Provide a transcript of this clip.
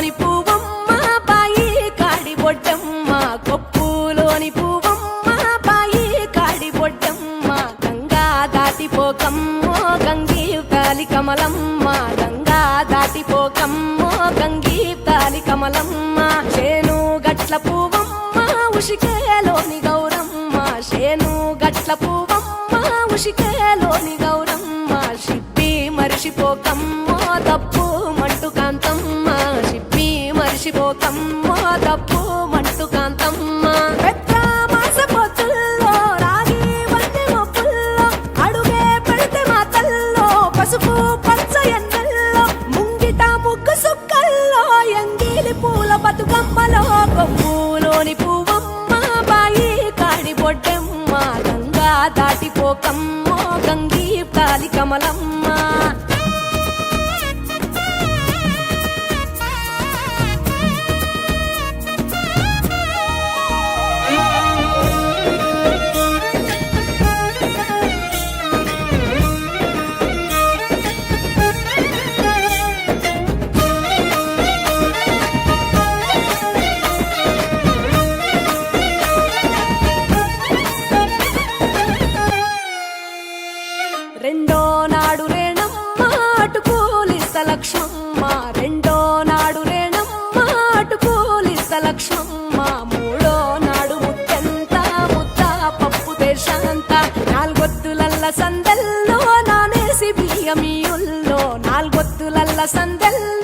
కొప్పులోని పువ్వమ్మ బాయి కాడి బొడ్డమ్మ కొప్పులోని పువ్వమ్మ బాయి కాడి బొడ్డమ్మ గంగా దాటిపోకమ్మో గంగీ తాలి కమలమ్మ గంగా దాటిపోకమ్మో గంగీ తాలి కమలమ్మ చేను గట్ల పువ్వమ్మ ఉషికేలోని గౌరమ్మ చేను గట్ల పువ్వమ్మ ఉషికేలోని గౌరమ్మ షిప్పి మరిషిపోకమ్మో తప్పు మంటు కాంతమ్మ షిప్పి మరిషిపోకమ్మో తప్పు మంటు కాంతమ్మ పెద్ద మాసపోతుల్లో రాగి వన్నె మొప్పుల్లో అడుగే పెడితే మా తల్లో పసుపు పచ్చ ఎన్నెల్లో ముంగిట ముగ్గు సుక్కల్లో ఎంగిలి పూల బతుకమ్మలో కొమ్ములోని పువ్వమ్మ బాయి కాడి బొడ్డమ్మ గంగా దాటిపోకమ్మో గంగీ తాలి కమలమ్మ రెండో నాడు రేణమ్మ అటుకూలిస్త లక్ష్మమ్మ రెండో నాడు రేణమ్మ అటుకూలిస్త లక్ష్మమ్మ మూడో నాడు ముత్యంత ముద్ద పప్పు దేశంత నాలుగొత్తులల్ల సందెల్లో నానేసి బియ్యమియుల్లో నాలుగొత్తులల్ల సందెల్లో